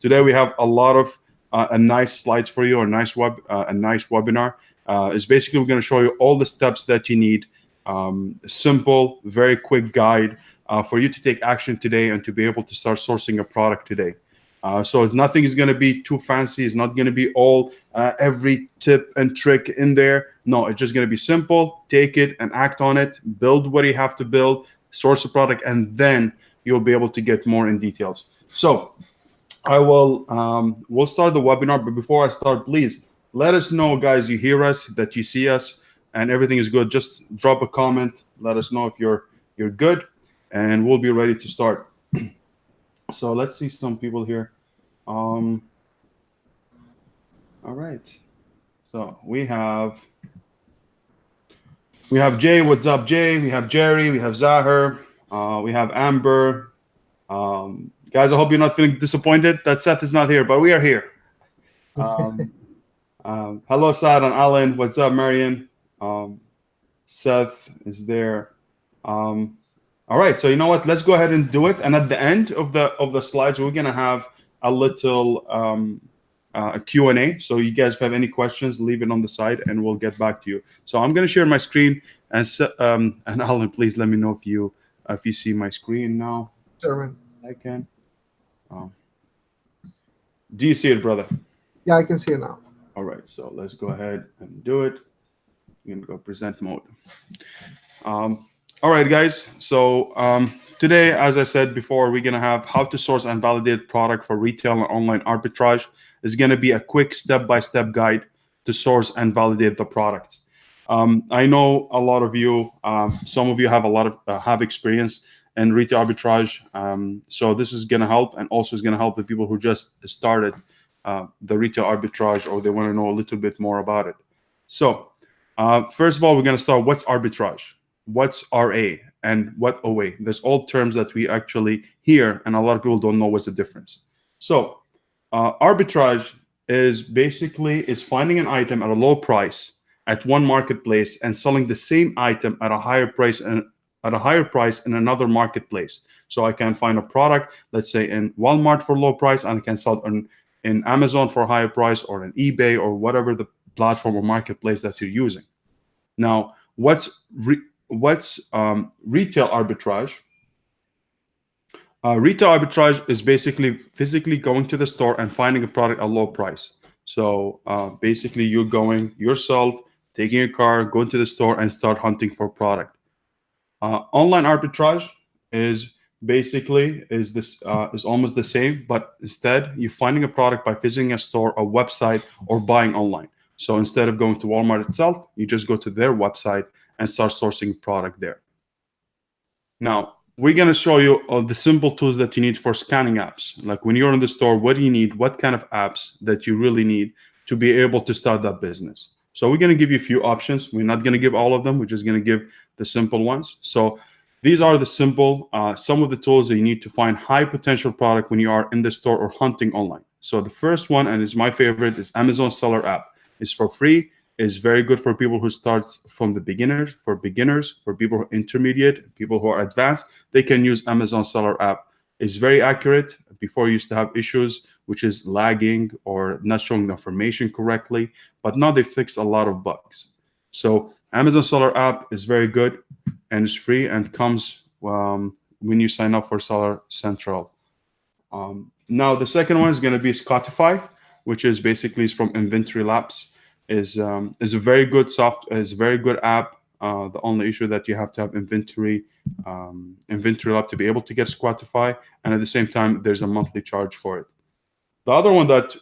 Today we have a lot of nice slides for you, a nice webinar. Is basically we're going to show you all the steps that you need. A simple, very quick guide for you to take action today and to be able to start sourcing a product today. So nothing is going to be too fancy. It's not going to be all every tip and trick in there. No, it's just going to be simple. Take it and act on it. Build what you have to build, source a product, and then you'll be able to get more in details. So I will we'll start the webinar. But before I start, please let us know, guys, you hear us, that you see us, and everything is good. Just drop a comment. Let us know if you're good, and we'll be ready to start. So let's see some people here. All right. So we have Jay. What's up, Jay? We have Jerry. We have Zahir. We have Amber. Guys, I hope you're not feeling disappointed that Seth is not here, but we are here. Hello, Sad and Alan. What's up, Marion? Seth is there. All right, so you know what? Let's go ahead and do it. And at the end of the slides, we're gonna have a little a Q&A. So you guys, if you have any questions, leave it on the side, and we'll get back to you. So I'm gonna share my screen, and Alan, please let me know if you see my screen now. Sure, man. I can. Do you see it, brother? Yeah, I can see it now. All right, so let's go ahead and do it. I'm gonna go present mode. All right, guys. So today, as I said before, we're gonna have how to source and validate product for retail and online arbitrage. It's gonna be a quick step-by-step guide to source and validate the product. I know a lot of you, some of you have have experience in retail arbitrage. So this is gonna help, and also is gonna help the people who just started the retail arbitrage, or they want to know a little bit more about it. So first of all, we're gonna start. What's arbitrage? What's RA and what OA? There's all terms that we actually hear, and a lot of people don't know what's the difference. So arbitrage is basically finding an item at a low price at one marketplace and selling the same item at a higher price in another marketplace. So I can find a product, let's say in Walmart for low price, and I can sell it in Amazon for a higher price, or in eBay, or whatever the platform or marketplace that you're using. Now, what's retail arbitrage? Retail arbitrage is basically physically going to the store and finding a product at a low price. So basically, you're going yourself, taking your car, going to the store, and start hunting for a product. Online arbitrage is almost the same, but instead you're finding a product by visiting a store, a website, or buying online. So instead of going to Walmart itself, you just go to their website and start sourcing product there. Now, we're going to show you the simple tools that you need for scanning apps. Like when you're in the store, what do you need? What kind of apps that you really need to be able to start that business? So we're going to give you a few options. We're not going to give all of them. We're just going to give the simple ones. So these are the simple, some of the tools that you need to find high potential product when you are in the store or hunting online. So the first one, and it's my favorite, is Amazon Seller App. It's for free. It's very good for people who starts from the beginners, for people who are intermediate, people who are advanced. They can use Amazon Seller App. It's very accurate. Before, you used to have issues, which is lagging or not showing the information correctly, but now they fixed a lot of bugs. So Amazon Seller App is very good, and it's free, and comes when you sign up for Seller Central. Now the second one is going to be Spotify, which is basically from Inventory Labs. Is a very good app. The only issue that you have to have Inventory Lab to be able to get Spotify, and at the same time there's a monthly charge for it. The other one that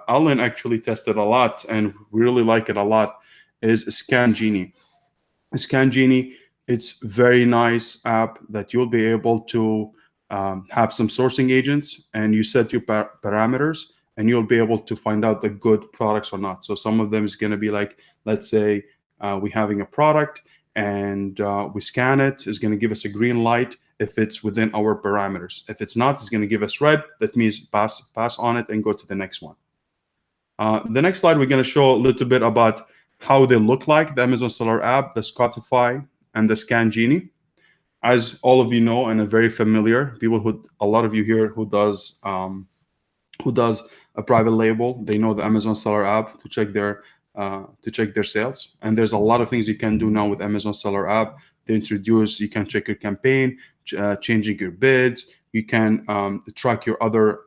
Alan actually tested a lot, and we really like it a lot, is ScanGenie. ScanGenie, it's very nice app that you'll be able to have some sourcing agents, and you set your parameters, and you'll be able to find out the good products or not. So some of them is going to be like, let's say we're having a product, and we scan it. It's going to give us a green light if it's within our parameters. If it's not, it's going to give us red. That means pass on it and go to the next one. The next slide, we're going to show a little bit about how they look like, the Amazon Seller App, the Spotify, and the ScanGenie. as all of you know and are very familiar, a lot of you here who does a private label, they know the Amazon Seller app to check their sales. And there's a lot of things you can do now with Amazon Seller app. You can check your campaign, changing your bids. You can track your other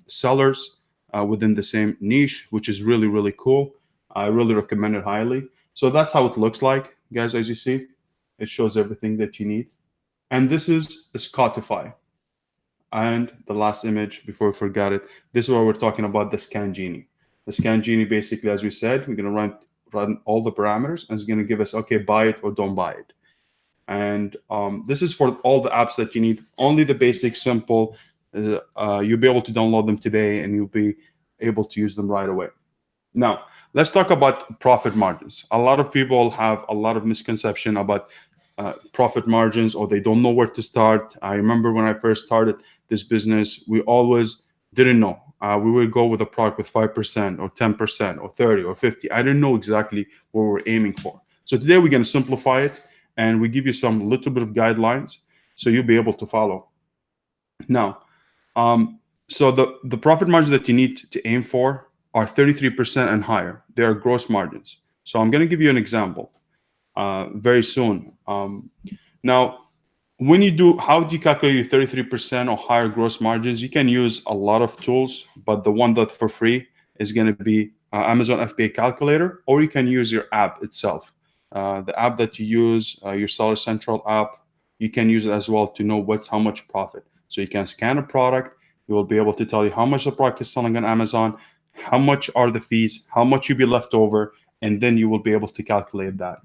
sellers within the same niche, which is really, really cool. I really recommend it highly. So that's how it looks like, guys. As you see, it shows everything that you need. And this is Spotify. And the last image, before we forget it, this is where we're talking about the Scan Genie. The Scan Genie, basically, as we said, we're going to run all the parameters, and it's going to give us, okay, buy it or don't buy it. And this is for all the apps that you need. Only the basic, simple. You'll be able to download them today, and you'll be able to use them right away. Now, let's talk about profit margins. A lot of people have a lot of misconception about profit margins, or they don't know where to start. I remember when I first started this business, we always didn't know. We would go with a product with 5% or 10% or 30 or 50. I didn't know exactly what we're aiming for. So today we're going to simplify it, and we give you some little bit of guidelines so you'll be able to follow. Now, so the profit margin that you need to aim for are 33% and higher. They are gross margins. So I'm going to give you an example very soon. Now, how do you calculate your 33% or higher gross margins? You can use a lot of tools, but the one that's for free is going to be Amazon FBA calculator, or you can use your app itself. The app that you use, your Seller Central app, you can use it as well to know how much profit. So you can scan a product. It will be able to tell you how much the product is selling on Amazon, how much are the fees, how much you'll be left over, and then you will be able to calculate that.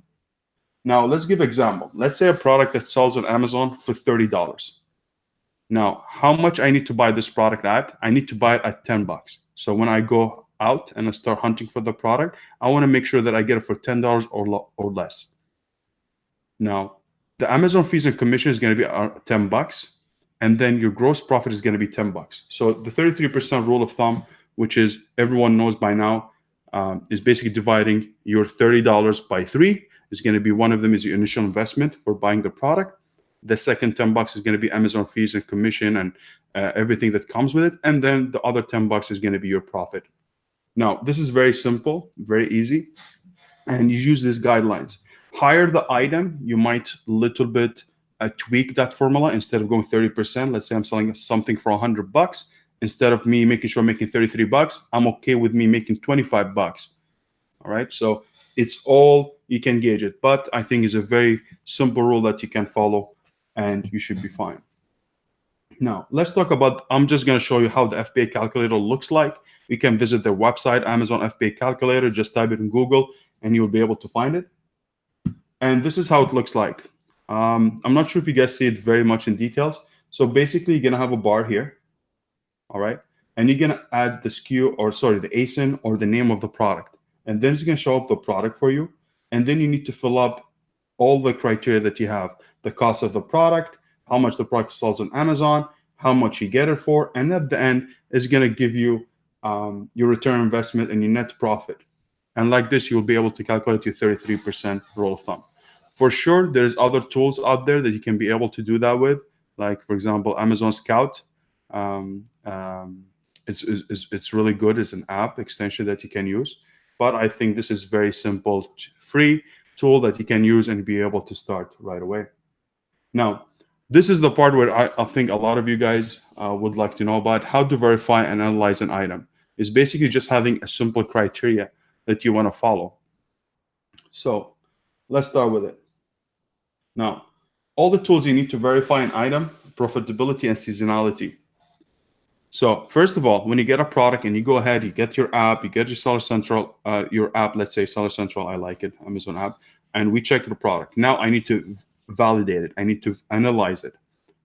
Now, let's give an example. Let's say a product that sells on Amazon for $30. Now, how much I need to buy this product at? I need to buy it at $10. So when I go out and I start hunting for the product, I want to make sure that I get it for $10 or less. Now, the Amazon fees and commission is going to be $10, and then your gross profit is going to be $10. So the 33% rule of thumb, which is everyone knows by now, is basically dividing your $30 by 3. Is going to be, one of them is your initial investment for buying the product. The second $10 is going to be Amazon fees and commission and everything that comes with it. And then the other $10 is going to be your profit. Now, this is very simple, very easy. And you use these guidelines. Higher the item, you might little bit tweak that formula. Instead of going 30%, let's say I'm selling something for $100. Instead of me making sure I'm making $33, I'm okay with me making $25. All right. So it's all, you can gauge it, but I think it's a very simple rule that you can follow and you should be fine. Now, let's talk about, I'm just going to show you how the FBA calculator looks like. You can visit their website, Amazon FBA calculator, just type it in Google and you'll be able to find it. And this is how it looks like. I'm not sure if you guys see it very much in details. So basically, you're going to have a bar here. All right. And you're going to add the SKU, the ASIN or the name of the product. And then it's going to show up the product for you. And then you need to fill up all the criteria that you have. The cost of the product, how much the product sells on Amazon, how much you get it for. And at the end, it's going to give you your return on investment and your net profit. And like this, you'll be able to calculate your 33% rule of thumb. For sure, there's other tools out there that you can be able to do that with. Like, for example, Amazon Scout. It's really good. It's an app extension that you can use. But I think this is very simple, free tool that you can use and be able to start right away. Now, this is the part where I think a lot of you guys would like to know about how to verify and analyze an item. It's basically just having a simple criteria that you want to follow. So let's start with it. Now, all the tools you need to verify an item, profitability and seasonality. So first of all, when you get a product and you go ahead, you get your app, you get your Seller Central, your app, let's say Seller Central, I like it, Amazon app, and we check the product. Now I need to validate it. I need to analyze it.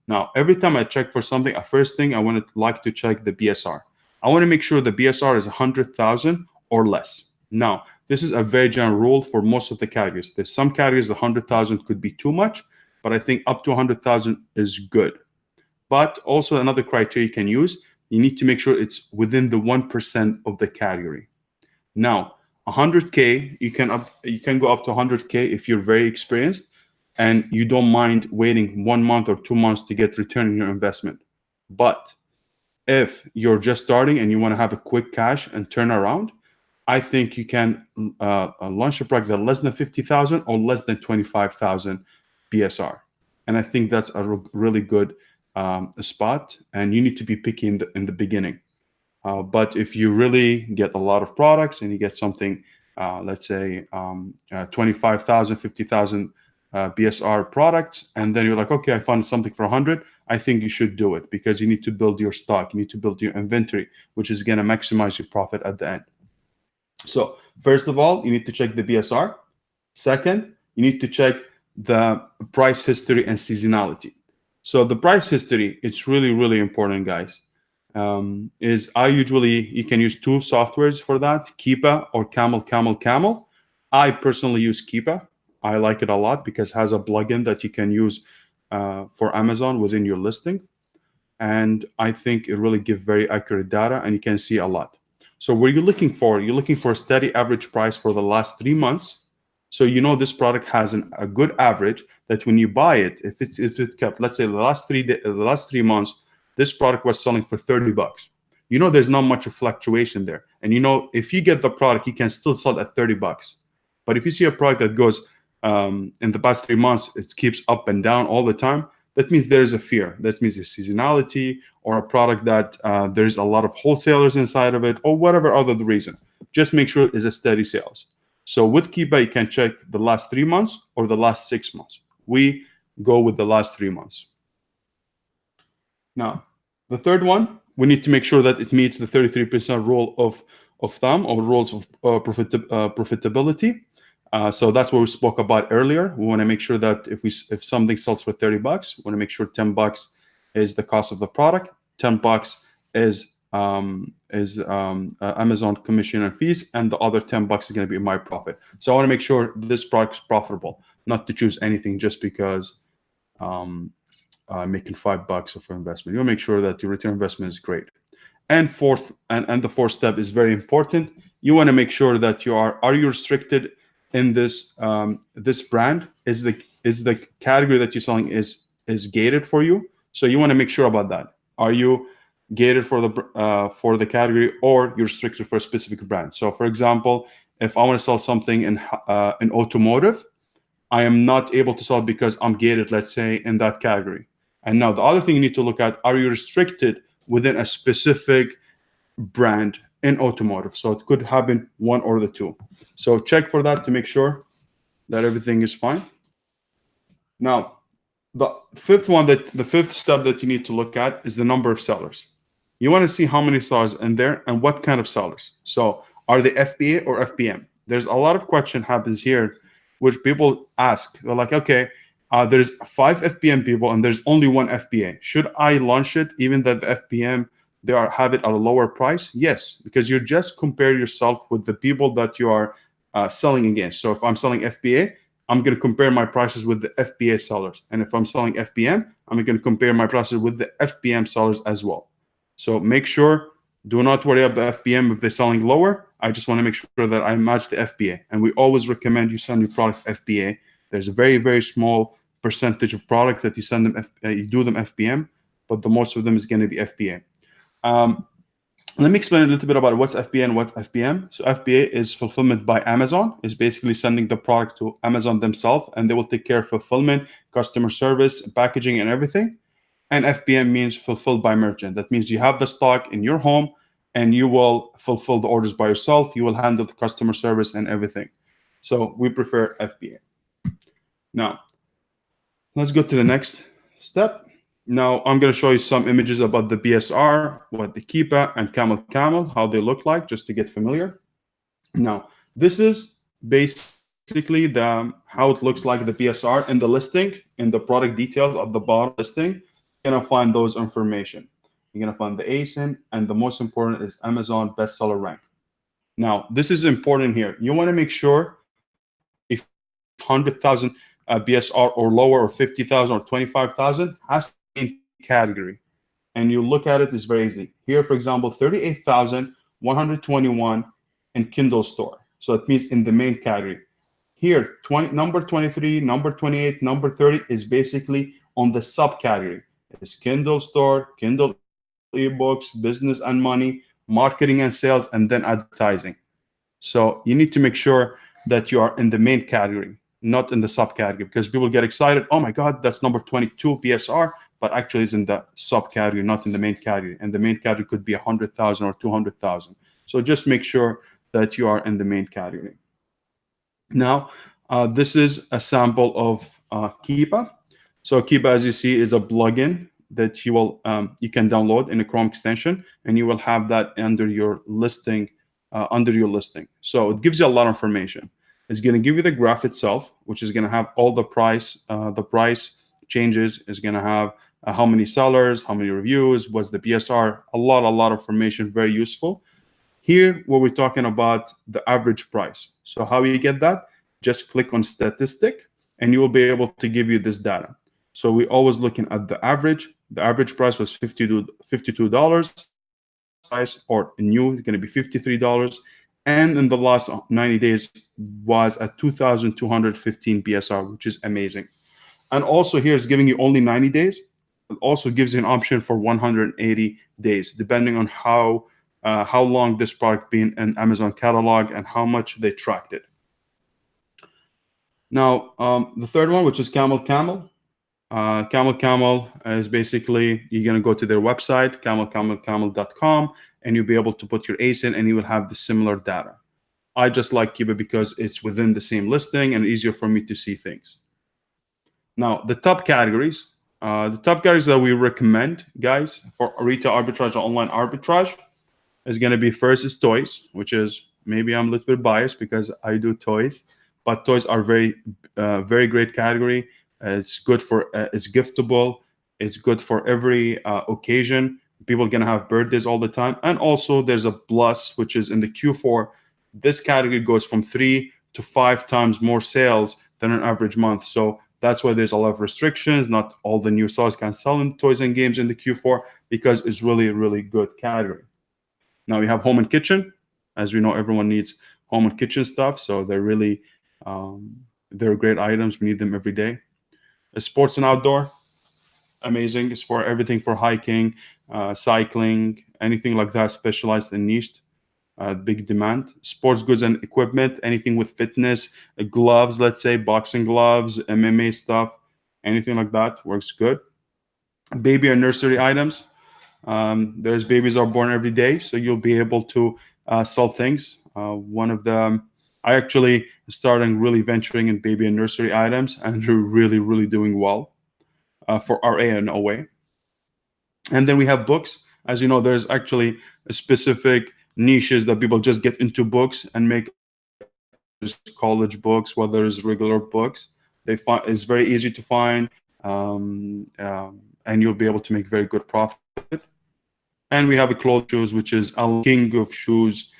Now, every time I check for something, first thing I want to like to check the BSR. I want to make sure the BSR is 100,000 or less. Now, this is a very general rule for most of the categories. There's some categories 100,000 could be too much, but I think up to 100,000 is good. But also another criteria you can use, you need to make sure it's within the 1% of the category. Now, 100K, you can go up to 100K if you're very experienced. and you don't mind waiting 1 month or 2 months to get return on your investment. But if you're just starting and you want to have a quick cash and turn around, I think you can launch a product that less than 50,000 or less than 25,000 BSR. And I think that's a really good spot. And you need to be picky in the beginning. But if you really get a lot of products and you get something, let's say 25,000, 50,000 BSR products, and then you're like, okay, I found something for 100, I think you should do it because you need to build your stock. You need to build your inventory, which is going to maximize your profit at the end. So first of all, you need to check the BSR. Second, you need to check the price history and seasonality. So the price history, it's really, really important, guys. You can use two softwares for that, Keepa or Camel. I personally use Keepa. I like it a lot because it has a plugin that you can use for Amazon within your listing. And I think it really gives very accurate data and you can see a lot. So what you're looking for, a steady average price for the last 3 months. So you know this product has a good average that when you buy it, if it kept, let's say the last 3 months, this product was selling for $30. You know there's not much of fluctuation there. And you know if you get the product, you can still sell at $30. But if you see a product that goes in the past 3 months, it keeps up and down all the time, that means there's a fear. That means a seasonality or a product that there's a lot of wholesalers inside of it or whatever other the reason. Just make sure it's a steady sales. So with Keepa, you can check the last 3 months or the last 6 months. We go with the last 3 months. Now, the third one, we need to make sure that it meets the 33% rule of thumb or rules of profitability. So that's what we spoke about earlier. We want to make sure that if something sells for $30, we want to make sure $10 is the cost of the product, $10 is Amazon commission and fees, and the other $10 is going to be my profit. So I want to make sure this product is profitable, not to choose anything just because making $5 of investment. You want to make sure that your return on investment is great. And the fourth step is very important. You want to make sure that are you restricted in this this brand? Is the category that you're selling is gated for you? So you want to make sure about that. Are you gated for the category, or you're restricted for a specific brand? So for example, if I want to sell something in automotive, I am not able to sell because I'm gated, let's say, in that category. And now the other thing you need to look at, are you restricted within a specific brand in automotive? So it could happen one or the two. So check for that to make sure that everything is fine. Now, the fifth step that you need to look at is the number of sellers. You want to see how many sellers in there and what kind of sellers. So are they FBA or FBM? There's a lot of question happens here, which people ask. They're like, okay, there's 5 FBM people and there's only 1 FBA. Should I launch it even that the FBM have it at a lower price? Yes, because you just compare yourself with the people that you are selling against. So if I'm selling FBA, I'm going to compare my prices with the FBA sellers. And if I'm selling FBM, I'm going to compare my prices with the FBM sellers as well. So make sure, do not worry about FBM if they're selling lower. I just want to make sure that I match the FBA. And we always recommend you send your product FBA. There's a very, very small percentage of products that you send them, you do them FBM, but the most of them is going to be FBA. Let me explain a little bit about what's FBA and what FBM. So FBA is fulfillment by Amazon. It's basically sending the product to Amazon themselves, and they will take care of fulfillment, customer service, packaging, and everything. And FBM means fulfilled by merchant. That means you have the stock in your home, and you will fulfill the orders by yourself. You will handle the customer service and everything. So we prefer FBA. Now, let's go to the next step. Now, I'm going to show you some images about the BSR, what the Keepa and Camel, how they look like, just to get familiar. Now, this is basically how it looks like the BSR in the listing, in the product details at the bottom listing. You're going to find those information. You're going to find the ASIN, and the most important is Amazon bestseller rank. Now, this is important here. You want to make sure if 100,000 BSR or lower, or 50,000 or 25,000 has to be in category. And you look at it, it's very easy. Here, for example, 38,121 in Kindle store. So it means in the main category. Here, number 23, number 28, number 30 is basically on the subcategory. It's Kindle store, Kindle ebooks, business and money, marketing and sales, and then advertising. So you need to make sure that you are in the main category, not in the subcategory, because people get excited. Oh my God, that's number 22 PSR, but actually it's in the subcategory, not in the main category. And the main category could be 100,000 or 200,000. So just make sure that you are in the main category. Now, this is a sample of Keepa. So Keepa, as you see, is a plugin that you can download in a Chrome extension, and you will have that under your listing. So it gives you a lot of information. It's going to give you the graph itself, which is going to have all the price changes. It's going to have how many sellers, how many reviews, what's the PSR, a lot of information, very useful. Here, what we're talking about, the average price. So how you get that? Just click on statistic, and you will be able to give you this data. So we're always looking at the average. The average price was $52. Price or new is going to be $53. And in the last 90 days was at 2,215 PSR, which is amazing. And also here it's giving you only 90 days. It also gives you an option for 180 days, depending on how long this product been in Amazon catalog and how much they tracked it. Now, the third one, which is Camel. Camel is basically, you're going to go to their website, camel.com, and you'll be able to put your ASIN and you will have the similar data. I just like Keepa because it's within the same listing and easier for me to see things. Now, the top categories that we recommend, guys, for retail arbitrage or online arbitrage is going to be first is toys, which is, maybe I'm a little bit biased because I do toys, but toys are very great category. It's good for, it's giftable. It's good for every occasion. People are going to have birthdays all the time. And also there's a plus, which is in the Q4. This category goes from 3 to 5 times more sales than an average month. So that's why there's a lot of restrictions. Not all the new stores can sell in toys and games in the Q4 because it's really a really good category. Now we have home and kitchen. As we know, everyone needs home and kitchen stuff. So they're really, they're great items. We need them every day. Sports and outdoor, amazing. It's for everything, for hiking, cycling, anything like that, specialized and niched. Big demand. Sports goods and equipment, anything with fitness, gloves, let's say boxing gloves, MMA stuff, anything like that works good. Baby and nursery items. There's babies are born every day, so you'll be able to sell things. One of them, I actually started really venturing in baby and nursery items, and they're really doing well for RA and OA. And then we have books. As you know, there's actually a specific niches that people just get into books and make college books, whether it's regular books. They find it's very easy to find, and you'll be able to make very good profit. And we have a clothing shoes, which is a king of shoes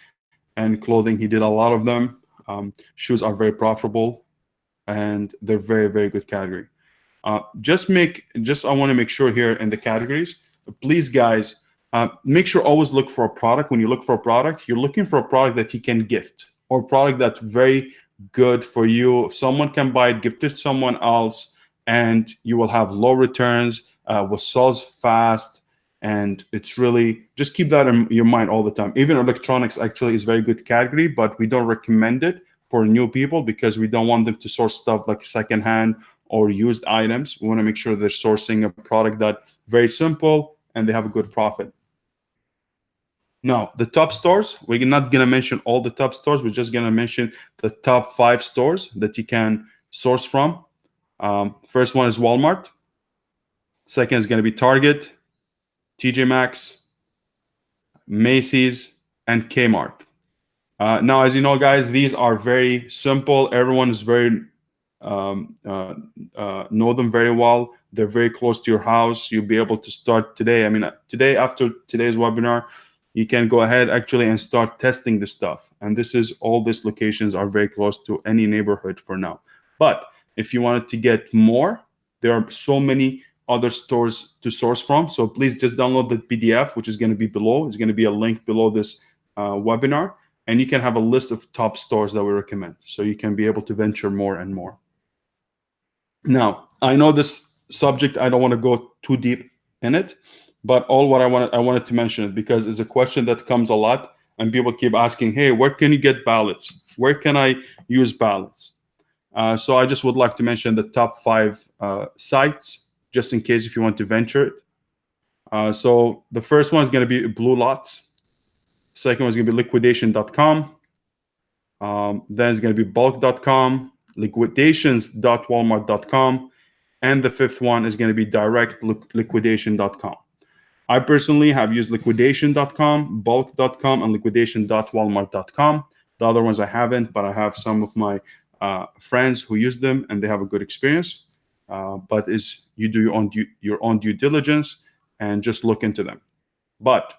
and clothing. He did a lot of them. Shoes are very profitable, and they're very good category. I want to make sure here in the categories, please guys, make sure always look for a product. When you look for a product, you're looking for a product that you can gift, or a product that's very good for you. If someone can buy it, gift it to someone else, and you will have low returns, will sells fast, and it's really, just keep that in your mind all the time. Even electronics actually is very good category, but we don't recommend it for new people because we don't want them to source stuff like secondhand or used items. We want to make sure they're sourcing a product that very simple and they have a good profit. Now, the top stores, we're not going to mention all the top stores. We're just going to mention the top 5 stores that you can source from. First one is Walmart. Second is going to be Target, TJ Maxx, Macy's, and Kmart. Now, as you know, guys, these are very simple. Everyone is very know them very well. They're very close to your house. You'll be able to start today. I mean, today, after today's webinar, you can go ahead actually and start testing this stuff. And all these locations are very close to any neighborhood for now. But if you wanted to get more, there are so many other stores to source from. So please just download the PDF, which is going to be below. It's going to be a link below this webinar. and you can have a list of top stores that we recommend. So you can be able to venture more and more. Now, I know this subject, I don't want to go too deep in it, but I wanted to mention it because it's a question that comes a lot, and people keep asking, hey, where can you get pallets? Where can I use pallets? So I just would like to mention the top 5 sites, just in case if you want to venture it. So the first one is going to be Blue Lots. Second one is going to be liquidation.com. Then it's going to be bulk.com, liquidations.walmart.com, and the fifth one is going to be directliquidation.com. I personally have used liquidation.com, bulk.com, and liquidation.walmart.com. The other ones I haven't, but I have some of my friends who use them and they have a good experience. But you do your own due diligence and just look into them. But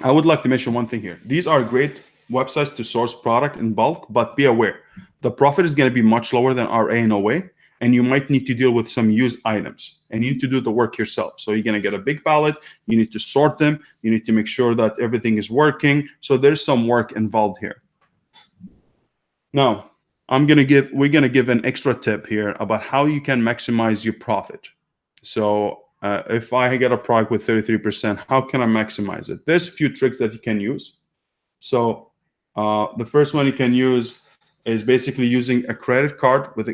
I would like to mention one thing here. These are great websites to source product in bulk, but be aware, the profit is going to be much lower than RA in a way, and you might need to deal with some used items, and you need to do the work yourself. So you're going to get a big pallet, you need to sort them, you need to make sure that everything is working. So there's some work involved here. Now, we're going to give an extra tip here about how you can maximize your profit. So if I get a product with 33%, how can I maximize it? There's a few tricks that you can use. So the first one you can use is basically using a credit card with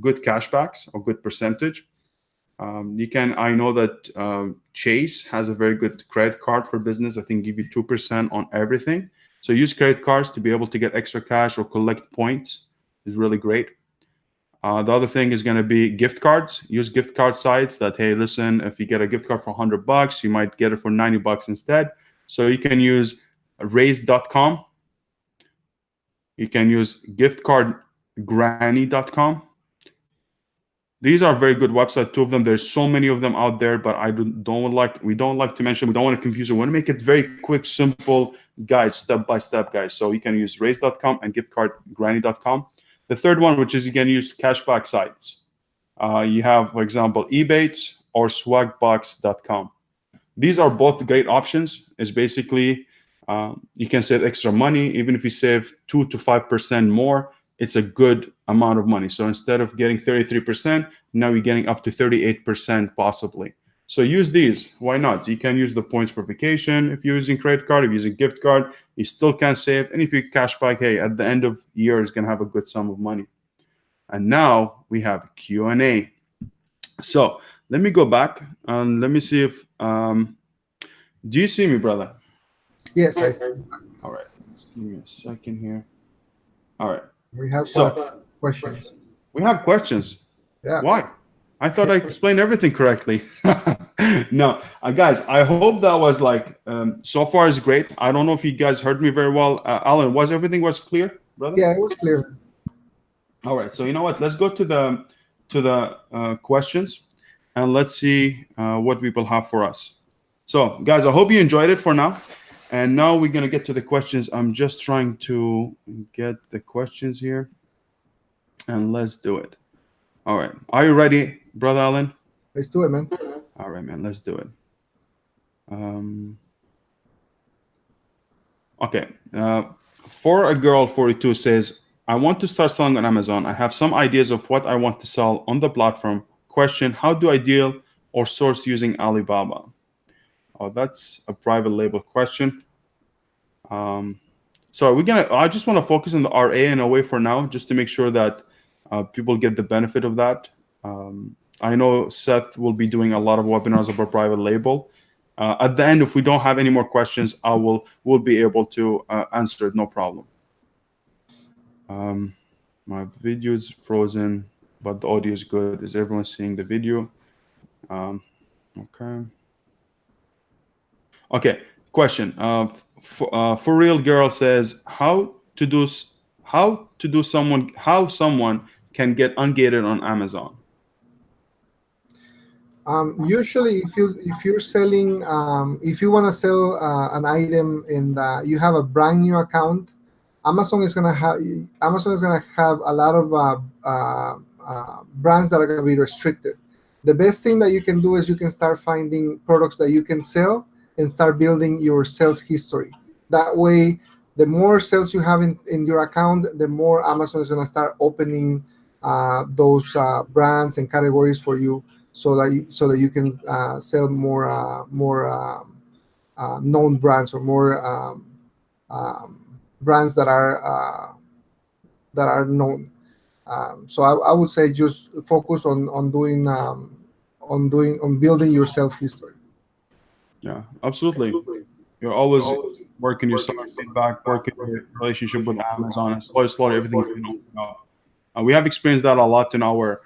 good cashbacks or good percentage. I know that Chase has a very good credit card for business. I think give you 2% on everything. So use credit cards to be able to get extra cash or collect points is really great. The other thing is going to be gift cards. Use gift card sites that, hey, listen, if you get a gift card for $100, you might get it for $90 instead. So you can use raise.com. You can use giftcardgranny.com. These are very good websites, 2 of them. There's so many of them out there, but we don't like to mention, we don't want to confuse you. We want to make it very quick, simple guide, step-by-step guys. So you can use raise.com and giftcardgranny.com. The third one, which is you can use cashback sites. You have, for example, Ebates or swagbox.com. These are both great options. It's basically, you can save extra money. Even if you save 2 to 5% more, it's a good amount of money. So instead of getting 33%, now you're getting up to 38% possibly. So use these. Why not? You can use the points for vacation. If you're using credit card, if you're using gift card, you still can save. And if you cash back, hey, at the end of the year, it's going to have a good sum of money. And now we have Q&A. So let me go back and let me see if, do you see me, brother? Yes, I see. All right. Just give me a second here. All right. We have questions. We have questions. Yeah. Why? I thought I explained everything correctly. No, guys, I hope that was like, so far is great. I don't know if you guys heard me very well. Alan, everything was clear, brother? Yeah, it was clear. All right. So you know what? Let's go to the questions and let's see what people have for us. So guys, I hope you enjoyed it for now. And now we're going to get to the questions. I'm just trying to get the questions here. And let's do it. All right. Are you ready, Brother Alan? Let's do it, man. All right, man. Let's do it. Okay. For a girl 42 says, I want to start selling on Amazon. I have some ideas of what I want to sell on the platform. Question, how do I deal or source using Alibaba? Oh, that's a private label question. So I just want to focus on the RA in a way for now, just to make sure that people get the benefit of that. I know Seth will be doing a lot of webinars about private label. At the end, if we don't have any more questions, we'll be able to answer it, no problem. My video is frozen, but the audio is good. Is everyone seeing the video? Okay. Question. For real girl says, how someone can get ungated on Amazon? Usually, if you're selling, if you want to sell an item and you have a brand new account, Amazon is gonna have a lot of brands that are gonna be restricted. The best thing that you can do is you can start finding products that you can sell and start building your sales history. That way, the more sales you have in your account, the more Amazon is going to start opening those brands and categories for you, so that you can sell more known brands, or more brands that are known. So I would say just focus on building your sales history. Yeah, absolutely. You're always working your seller feedback, working your relationship with Amazon, and slowly everything's been opening up. We have experienced that a lot in our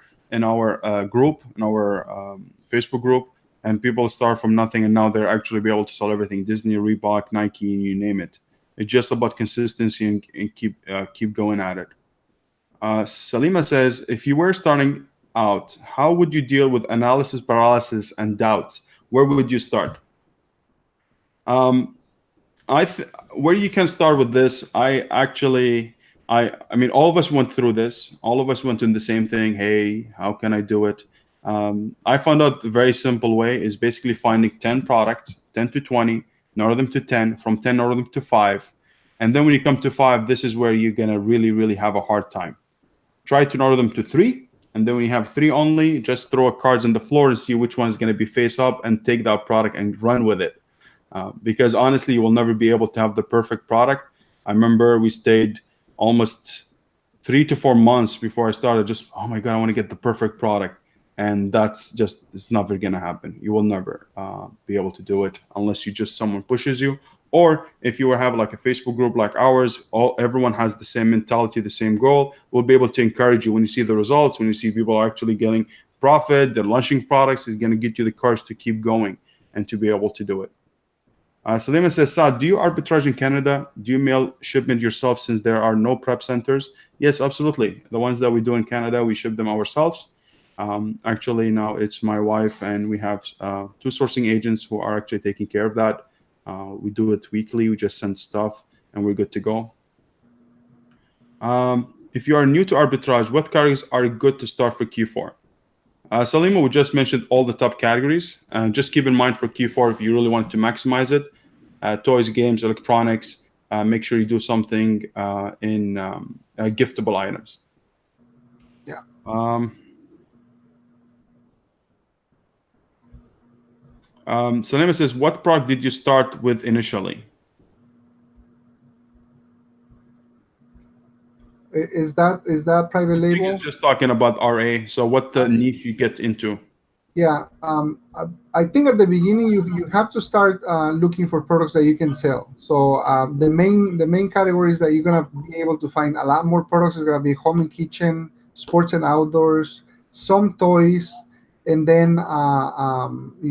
group, in our Facebook group, and people start from nothing, and now they're actually be able to sell everything: Disney, Reebok, Nike, you name it. It's just about consistency and keep going at it. Salima says, if you were starting out, how would you deal with analysis paralysis and doubts? Where would you start? Um, where you can start with this, I mean, all of us went through this. All of us went in the same thing. Hey, how can I do it? I found out the very simple way is basically finding 10 products, 10 to 20, narrow them to 10, from 10, narrow them to 5. And then when you come to 5, this is where you're going to really, really have a hard time. Try to narrow them to 3. And then when you have 3 only, just throw cards on the floor and see which one is going to be face up and take that product and run with it. Because honestly, you will never be able to have the perfect product. I remember we stayed almost 3 to 4 months before I started. Just, oh my god, I want to get the perfect product, and that's just, it's never gonna happen. You will never be able to do it unless you just someone pushes you, or if you have like a Facebook group like ours. Everyone has the same mentality, the same goal. We'll be able to encourage you when you see the results, when you see people are actually getting profit, they're launching products. Is going to get you the courage to keep going and to be able to do it. Salima says, Saad, do you arbitrage in Canada? Do you mail shipment yourself since there are no prep centers? Yes, absolutely. The ones that we do in Canada, we ship them ourselves. Actually, now it's my wife, and we have 2 sourcing agents who are actually taking care of that. We do it weekly. We just send stuff, and we're good to go. If you are new to arbitrage, what categories are good to start for Q4? Salima, we just mentioned all the top categories. Just keep in mind for Q4, if you really want to maximize it, toys, games, electronics, make sure you do something in giftable items. Yeah. Salima says, what product did you start with initially? Is that private I think label? it's just talking about RA. So what the niche you get into? Yeah, I think at the beginning you have to start looking for products that you can sell. So the main categories that you're gonna be able to find a lot more products is gonna be home and kitchen, sports and outdoors, some toys, and then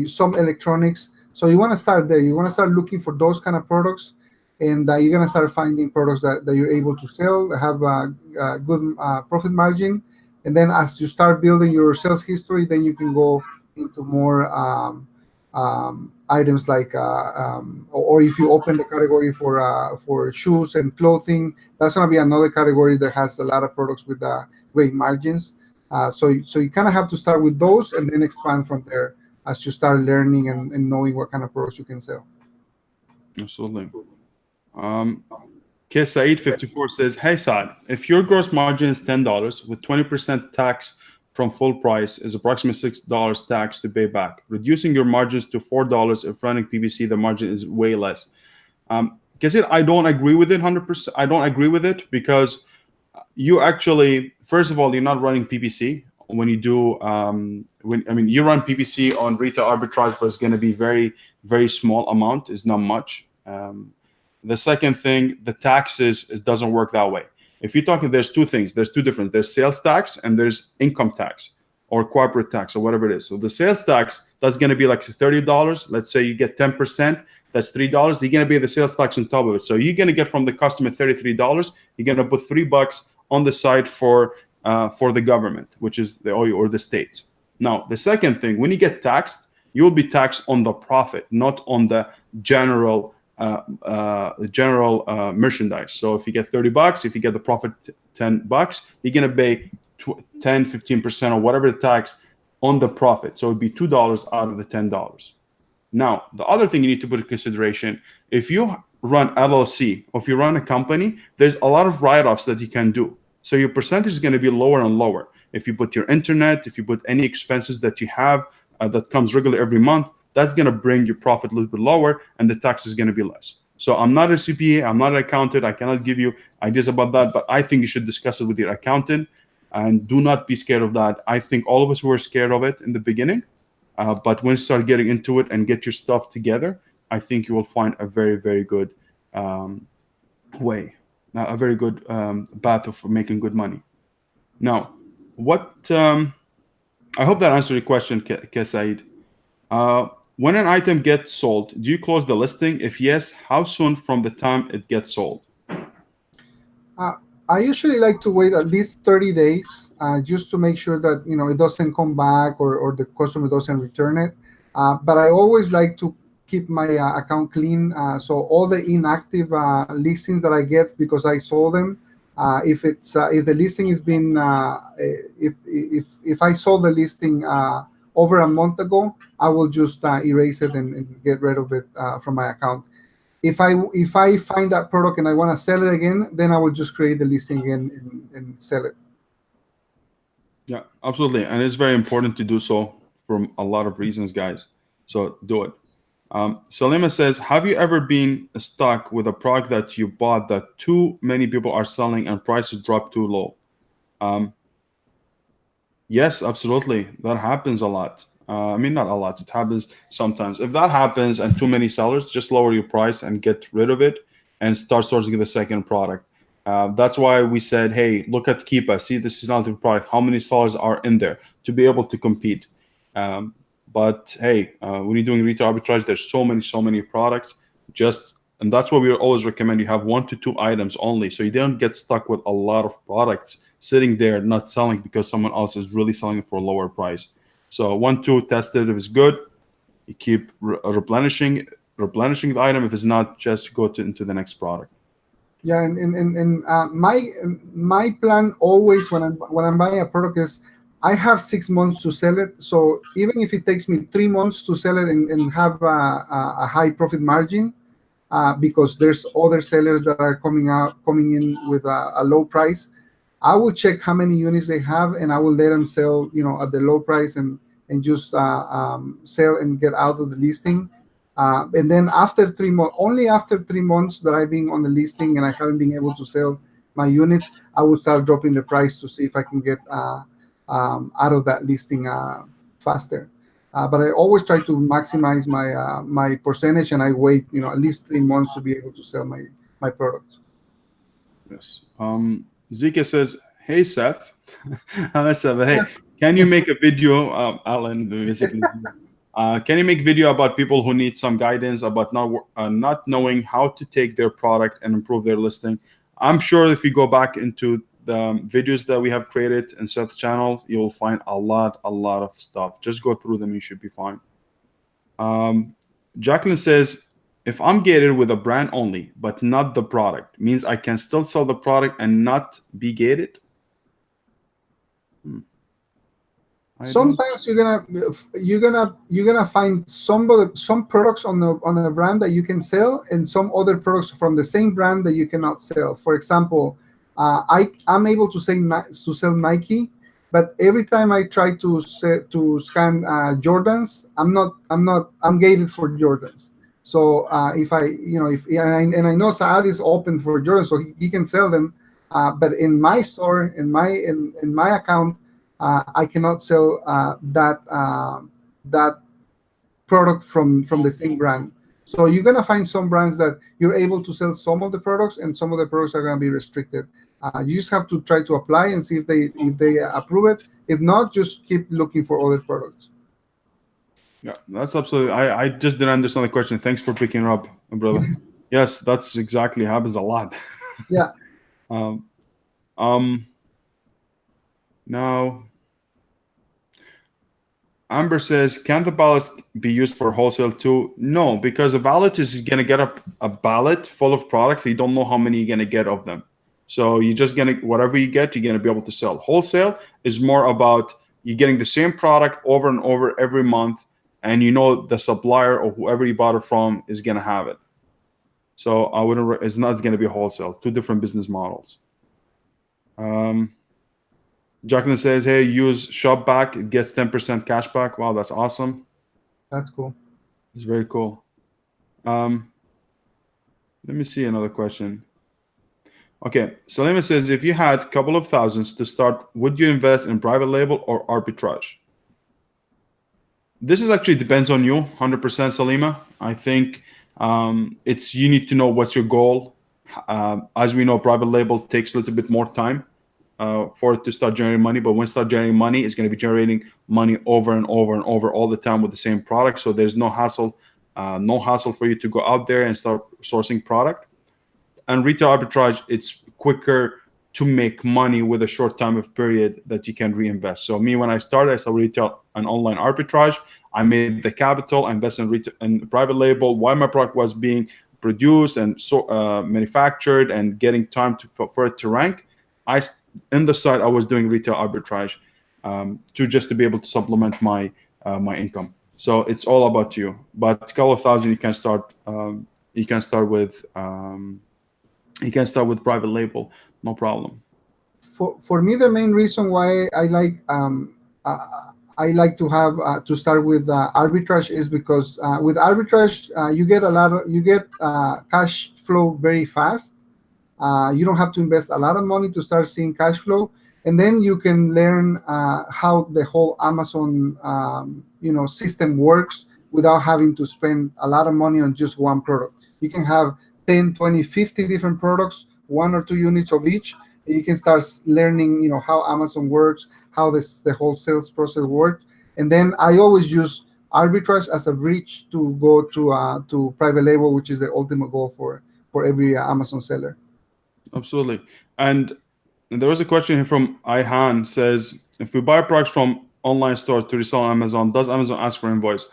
some electronics. So you want to start there. You want to start looking for those kind of products, and you're gonna start finding products that you're able to sell, that have a good profit margin. And then as you start building your sales history, then you can go into more items like or if you open the category for shoes and clothing, that's going to be another category that has a lot of products with great margins. So you kind of have to start with those and then expand from there as you start learning and knowing what kind of products you can sell. Absolutely. Said54 says, hey Saad, if your gross margin is $10 with 20% tax from full price is approximately $6 tax to pay back, reducing your margins to $4 if running PPC, the margin is way less. I don't agree with it 100%. I don't agree with it because you actually, first of all, you're not running PPC when you do. You run PPC on retail arbitrage, but it's going to be very, very small amount. It's not much. The second thing, the taxes, it doesn't work that way. If you're talking, there's 2 things. There's 2 different. There's sales tax and there's income tax or corporate tax or whatever it is. So the sales tax, that's going to be like $30. Let's say you get 10%. That's $3. You're going to pay the sales tax on top of it. So you're going to get from the customer $33. You're going to put $3 on the side for the government, which is the oil or the state. Now, the second thing, when you get taxed, you'll be taxed on the profit, not on the general merchandise. So if you get $30, if you get the profit $10, you're gonna pay 10-15% or whatever the tax on the profit. So it'd be $2 out of the $10. Now, the other thing you need to put in consideration, if you run LLC, or if you run a company, there's a lot of write-offs that you can do. So your percentage is going to be lower and lower. If you put your internet, if you put any expenses that you have that comes regularly every month, that's going to bring your profit a little bit lower, and the tax is going to be less. So I'm not a CPA, I'm not an accountant, I cannot give you ideas about that, but I think you should discuss it with your accountant, and do not be scared of that. I think all of us were scared of it in the beginning, but when you start getting into it and get your stuff together, I think you will find a very, very good way, a very good path of making good money. Now, what I hope that answered your question, Kesaid. When an item gets sold, do you close the listing? If yes, how soon from the time it gets sold? I usually like to wait at least 30 days just to make sure that it doesn't come back, or the customer doesn't return it. But I always like to keep my account clean. So all the inactive listings that I get because I sold them, if the listing has been if I sold the listing over a month ago, I will just erase it and get rid of it from my account. If I find that product and I want to sell it again, then I will just create the listing again and sell it. Yeah, absolutely. And it's very important to do so for a lot of reasons, guys. So do it. Salima says, have you ever been stuck with a product that you bought that too many people are selling and prices drop too low? Yes, absolutely. That happens a lot. I mean, not a lot. It happens sometimes. If that happens and too many sellers, just lower your price and get rid of it and start sourcing the second product. That's why we said, hey, look at Keepa. See the seasonality product. How many sellers are in there to be able to compete? But hey, when you're doing retail arbitrage, there's so many products. And that's why we always recommend you have 1 to 2 items only, so you don't get stuck with a lot of products sitting there not selling because someone else is really selling it for a lower price. So 1, 2, test it. If it's good, you keep replenishing the item. If it's not, just go into the next product. Yeah, and my plan always when I'm buying a product is I have 6 months to sell it. So even if it takes me 3 months to sell it and have a high profit margin, because there's other sellers that are coming in with a low price, I will check how many units they have, and I will let them sell, at the low price, and just sell and get out of the listing. And then after 3 months, only after 3 months that I've been on the listing and I haven't been able to sell my units, I will start dropping the price to see if I can get out of that listing faster. But I always try to maximize my percentage, and I wait, at least 3 months to be able to sell my product. Yes. Zika says, "Hey Seth, hey, can you make a video, Alan? Basically, can you make video about people who need some guidance about not knowing how to take their product and improve their listing?" I'm sure if you go back into the videos that we have created in Seth's channel, you'll find a lot of stuff. Just go through them; you should be fine. Jacqueline says, if I'm gated with a brand only, but not the product, means I can still sell the product and not be gated? Sometimes you're gonna find some products on the brand that you can sell, and some other products from the same brand that you cannot sell. For example, I'm able to sell Nike, but every time I try to scan Jordans, I'm gated for Jordans. So if I know Saad is open for Jordan, so he can sell them, but in my store, in my account, I cannot sell that product from the same brand. So you're gonna find some brands that you're able to sell some of the products, and some of the products are gonna be restricted. You just have to try to apply and see if they approve it. If not, just keep looking for other products. Yeah, that's absolutely. I just didn't understand the question. Thanks for picking it up, brother. Yes, that's exactly happens a lot. Yeah. Now, Amber says, can the ballot be used for wholesale too? No, because a ballot is going to get a ballot full of products. You don't know how many you're going to get of them. So you're just going to, whatever you get, you're going to be able to sell. Wholesale is more about you getting the same product over and over every month, and the supplier or whoever you bought it from is going to have it. So I wouldn't. It's not going to be wholesale. Two different business models. Jacqueline says, "Hey, use Shopback. It gets 10% cash back." Wow, that's awesome. That's cool. It's very cool. Let me see another question. Okay, Salima says, if you had a couple of thousands to start, would you invest in private label or arbitrage? This is actually depends on you, 100%, Salima. I think it's you need to know what's your goal. As we know, private label takes a little bit more time for it to start generating money. But when it start generating money, it's going to be generating money over and over and over all the time with the same product. So there's no hassle for you to go out there and start sourcing product. And retail arbitrage, it's quicker to make money with a short time of period that you can reinvest. So me, when I started retail and online arbitrage. I made the capital, I invested in retail and private label while my product was being produced and manufactured and getting time for it to rank. In the site, I was doing retail arbitrage to be able to supplement my income. So it's all about you. But a couple of thousand, you can start. You can start with private label, no problem. For me, the main reason why I like to have to start with arbitrage is because with arbitrage you get cash flow very fast. You don't have to invest a lot of money to start seeing cash flow, and then you can learn how the whole Amazon system works without having to spend a lot of money on just one product. You can have 10, 20, 50 different products, 1 or 2 units of each, and you can start learning how Amazon works, how the whole sales process works. And then I always use arbitrage as a bridge to go to private label, which is the ultimate goal for every Amazon seller. Absolutely. And there was a question here from Ihan, says, if we buy products from online stores to resell on Amazon, does Amazon ask for invoice?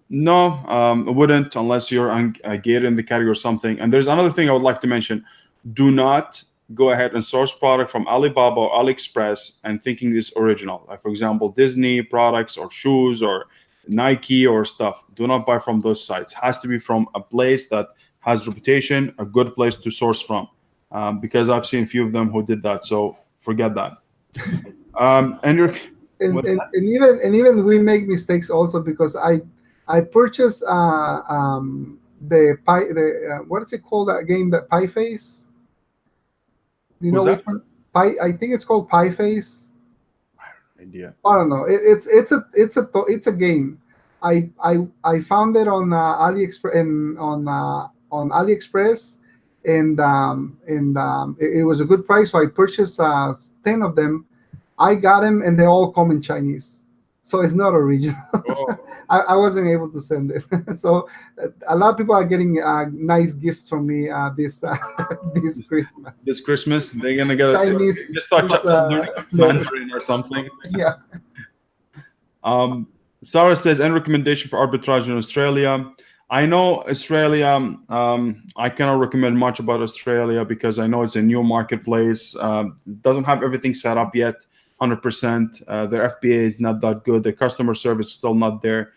No, it wouldn't unless you're gated in the category or something. And there's another thing I would like to mention. Do not go ahead and source product from Alibaba or AliExpress and thinking it's original. Like, for example, Disney products or shoes or Nike or stuff. Do not buy from those sites. It has to be from a place that has reputation, a good place to source from. Because I've seen a few of them who did that. So forget that. And even we make mistakes also, because I purchased the what is it called, that game, that Pie Face? You know which one? I think it's called Pie Face. Idea. I don't know. It's a game. I found it on AliExpress on AliExpress, and it was a good price. So I purchased 10 of them. I got them, and they all come in Chinese, so it's not original. Oh. I wasn't able to send it. So a lot of people are getting nice gifts from me this Christmas. This Christmas, they're gonna get Chinese, Mandarin or something. Yeah. Sarah says, any recommendation for arbitrage in Australia? I know Australia. I cannot recommend much about Australia because I know it's a new marketplace. It doesn't have everything set up yet. 100%. Their FBA is not that good. Their customer service is still not there.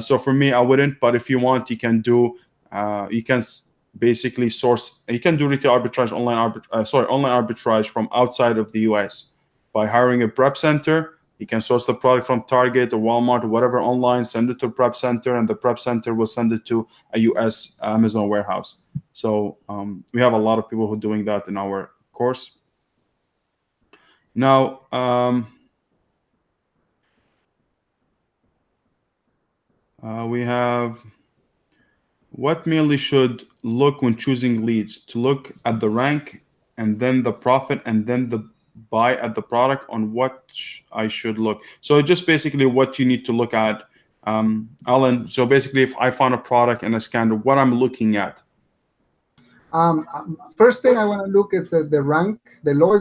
So for me, I wouldn't. But if you want, you can do. You can basically source. You can do retail arbitrage, online arbitrage from outside of the US by hiring a prep center. You can source the product from Target or Walmart or whatever online. Send it to a prep center, and the prep center will send it to a US Amazon warehouse. So we have a lot of people who are doing that in our course. Now, we have, what mainly should look when choosing leads? To look at the rank and then the profit and then the buy at the product. On what I should look. So just basically what you need to look at, Alan. So basically, if I found a product and a scanner, what I'm looking at. First thing I want to look is at the rank. The lower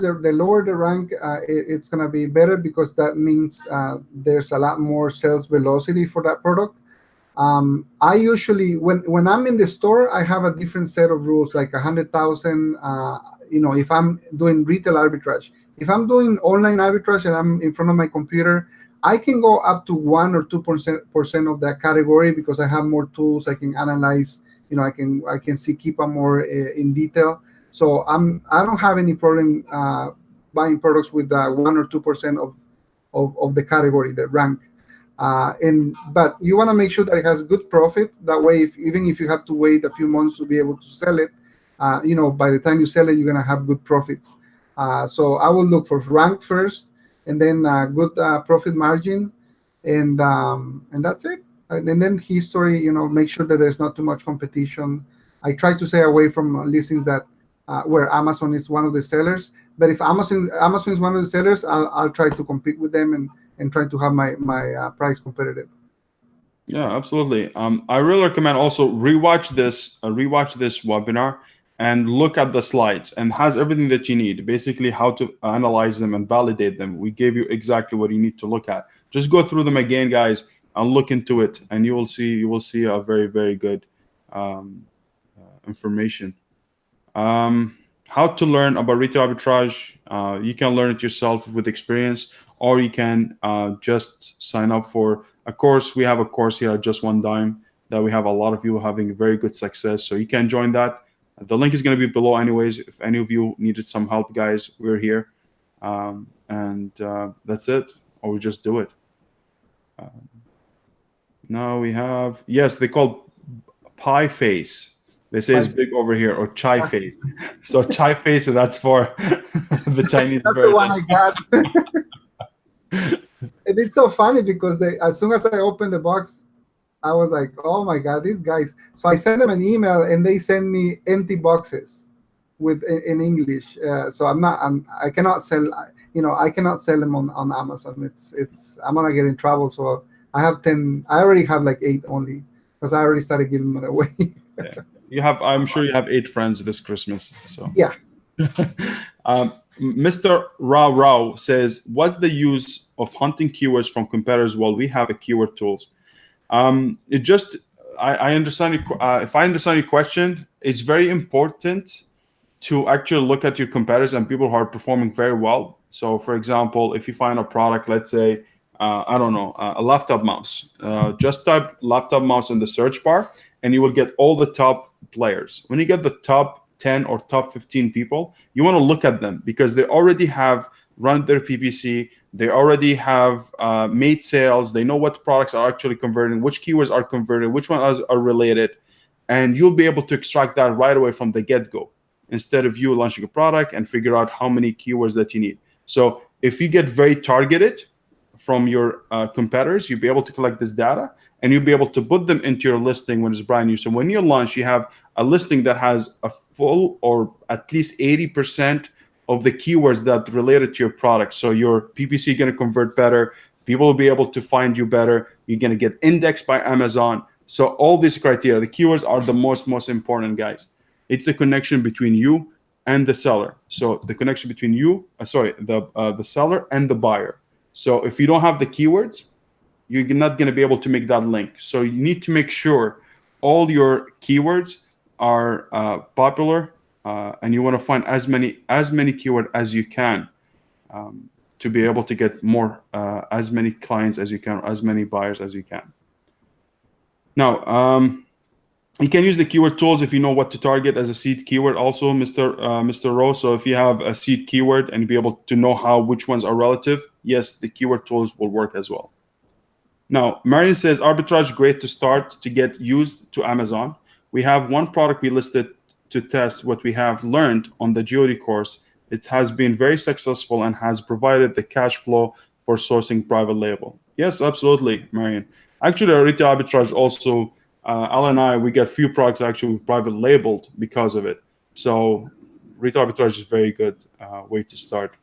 the rank, it's going to be better, because that means there's a lot more sales velocity for that product. I usually, when I'm in the store, I have a different set of rules, like 100,000. If I'm doing retail arbitrage, if I'm doing online arbitrage and I'm in front of my computer, I can go up to 1 or 2% of that category, because I have more tools. I can analyze I can see Keepa more in detail. So I don't have any problem buying products with 1 or 2% of the category, the rank. But you want to make sure that it has good profit. That way, even if you have to wait a few months to be able to sell it, by the time you sell it, you're gonna have good profits. So I will look for rank first, and then good profit margin, and that's it. And then history, make sure that there's not too much competition. I try to stay away from listings that where Amazon is one of the sellers. But if Amazon is one of the sellers, I'll try to compete with them and try to have my price competitive. Yeah, absolutely. I really recommend also rewatch this webinar and look at the slides, and has everything that you need, basically how to analyze them and validate them. We gave you exactly what you need to look at. Just go through them again, guys, and look into it, and you will see a very, very good information. How to learn about retail arbitrage? You can learn it yourself with experience, or you can just sign up for a course. We have a course here at just one dime that we have a lot of people having very good success. So you can join that. The link is going to be below anyways. If any of you needed some help, guys, we're here. And that's it. Or we just do it. Now we have, yes, they call pie face. They say it's big over here, or chai face. So chai face, that's for the Chinese That's version. the one I got. And it's so funny because as soon as I opened the box, I was like, oh my God, these guys. So I sent them an email and they send me empty boxes in English. So I cannot sell, I cannot sell them on Amazon. I'm gonna get in trouble. So I have 10, I already have like 8 only, because I already started giving them away. Yeah. I'm sure you have 8 friends this Christmas. So yeah. Mr. Rao says, what's the use of hunting keywords from competitors while we have a keyword tools? I understand if I understand your question, it's very important to actually look at your competitors and people who are performing very well. So for example, if you find a product, let's say, I don't know, a laptop mouse, just type laptop mouse in the search bar and you will get all the top players. When you get the top 10 or top 15 people, you want to look at them because they already have run their PPC. They already have made sales. They know what products are actually converting, which keywords are converting, which ones are related. And you'll be able to extract that right away from the get-go, instead of you launching a product and figure out how many keywords that you need. So if you get very targeted from your competitors, you'll be able to collect this data and you'll be able to put them into your listing when it's brand new. So when you launch, you have a listing that has a full or at least 80% of the keywords that related to your product. So your PPC is going to convert better. People will be able to find you better. You're going to get indexed by Amazon. So all these criteria, the keywords are the most important, guys. It's the connection between you and the seller. So the connection between the seller and the buyer. So if you don't have the keywords, you're not going to be able to make that link. So you need to make sure all your keywords are popular, and you want to find as many keywords as you can to be able to get more as many clients as you can, as many buyers as you can. Now, you can use the keyword tools if you know what to target as a seed keyword also, Mr. Rowe. So if you have a seed keyword and be able to know which ones are relative, yes, the keyword tools will work as well. Now, Marion says, arbitrage, great to start to get used to Amazon. We have one product we listed to test what we have learned on the GOD course. It has been very successful and has provided the cash flow for sourcing private label. Yes, absolutely, Marion. Actually, our retail arbitrage also, Al and I, we get few products actually private labeled because of it. So retail arbitrage is a very good way to start.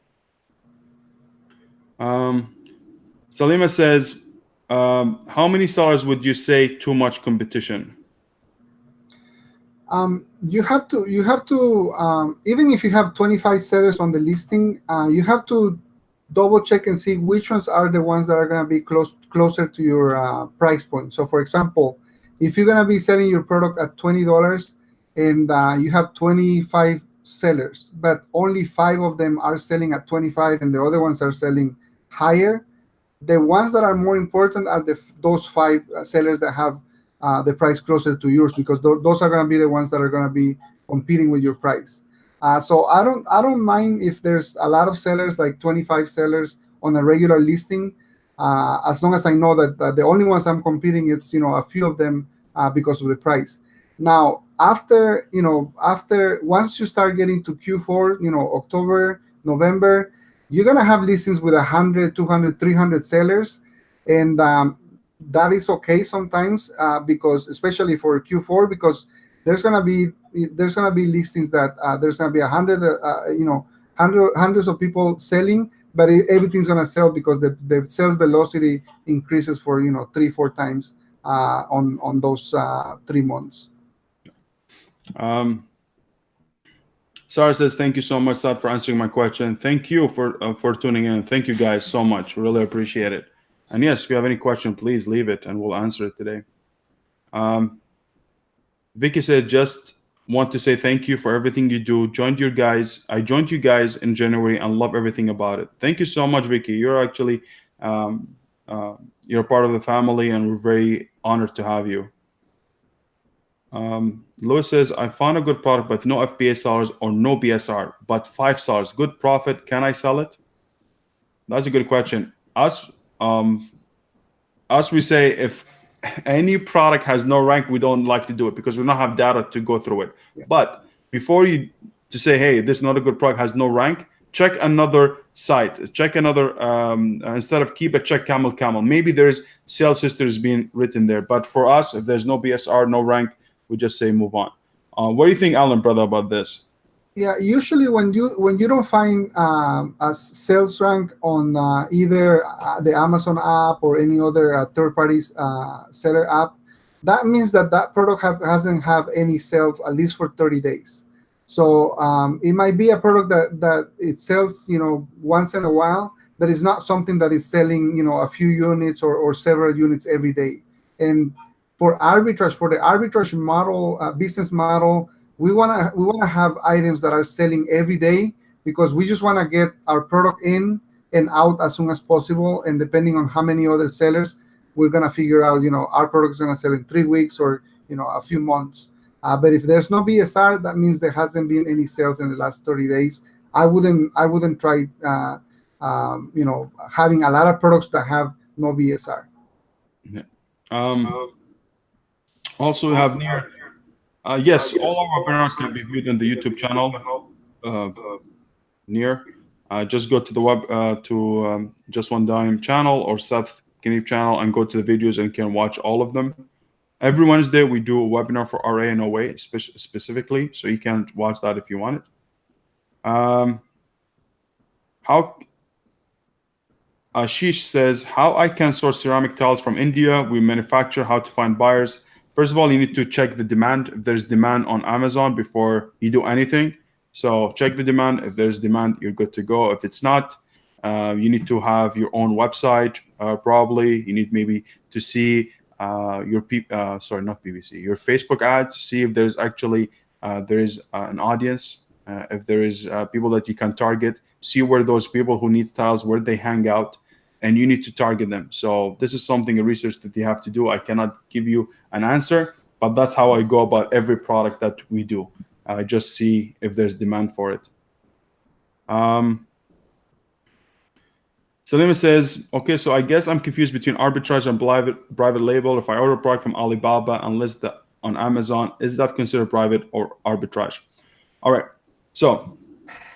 Salima says, how many sellers would you say too much competition? You have to even if you have 25 sellers on the listing, you have to double check and see which ones are the ones that are going to be closer to your price point. So for example, if you're going to be selling your product at $20 and you have 25 sellers, but only 5 of them are selling at 25 and the other ones are selling higher, the ones that are more important are those 5 sellers that have the price closer to yours, because those are going to be the ones that are going to be competing with your price. So I don't mind if there's a lot of sellers, like 25 sellers on a regular listing, as long as I know that the only ones I'm competing, it's a few of them because of the price. Now after once you start getting to Q4, October, November, you're gonna have listings with 100, 200, 300 sellers, and that is okay sometimes, because especially for Q4, because there's gonna be listings that there's gonna be 100, hundreds of people selling, but everything's gonna sell because the sales velocity increases for 3-4 times on those 3 months. Sarah says, thank you so much, Sad, for answering my question. Thank you for tuning in. Thank you guys so much. Really appreciate it. And yes, if you have any question, please leave it and we'll answer it today. Vicky said, just want to say thank you for everything you do. I joined you guys in January and love everything about it. Thank you so much, Vicky. You're actually you're part of the family, and we're very honored to have you. Louis says, I found a good product, but no FBA sellers or no BSR, but 5 stars, good profit. Can I sell it? That's a good question. As we say, if any product has no rank, we don't like to do it because we don't have data to go through it. Yeah. But before you to say, hey, this is not a good product, has no rank, check another site. Check another, instead of keep it, check Camel. Maybe there's sales histories being written there. But for us, if there's no BSR, no rank, we just say move on. What do you think, Alan, brother, about this? Yeah, usually when you don't find a sales rank on either the Amazon app or any other third-party seller app, that means that product hasn't have any sales at least for 30 days. So it might be a product that it sells once in a while, but it's not something that is selling a few units or several units every day. And for the arbitrage model, business model, we wanna have items that are selling every day, because we just wanna get our product in and out as soon as possible. And depending on how many other sellers, we're gonna figure out our product is gonna sell in 3 weeks or a few months. But if there's no BSR, that means there hasn't been any sales in the last 30 days. I wouldn't try having a lot of products that have no BSR. Yeah. Also, we have near. Yes, all our webinars can be viewed on the YouTube channel. Near. Just go to the web to Just One Dime channel or Seth Kinnear channel and go to the videos and can watch all of them. Every Wednesday we do a webinar for RA and OA specifically, so you can watch that if you want it. Ashish says, how I can source ceramic tiles from India. We manufacture, how to find buyers. First of all, you need to check the demand. If there's demand on Amazon before you do anything. So check the demand. If there's demand, you're good to go. If it's not, you need to have your own website. Probably you need maybe to see your Facebook ads. See if there's actually there is an audience. If there is people that you can target. See where those people who need tiles, where they hang out, and you need to target them. So this is something, a research that you have to do. I cannot give you an answer, but that's how I go about every product that we do. I just see if there's demand for it. Salima says, okay, so I guess I'm confused between arbitrage and private label. If I order a product from Alibaba and list that on Amazon, is that considered private or arbitrage? All right, so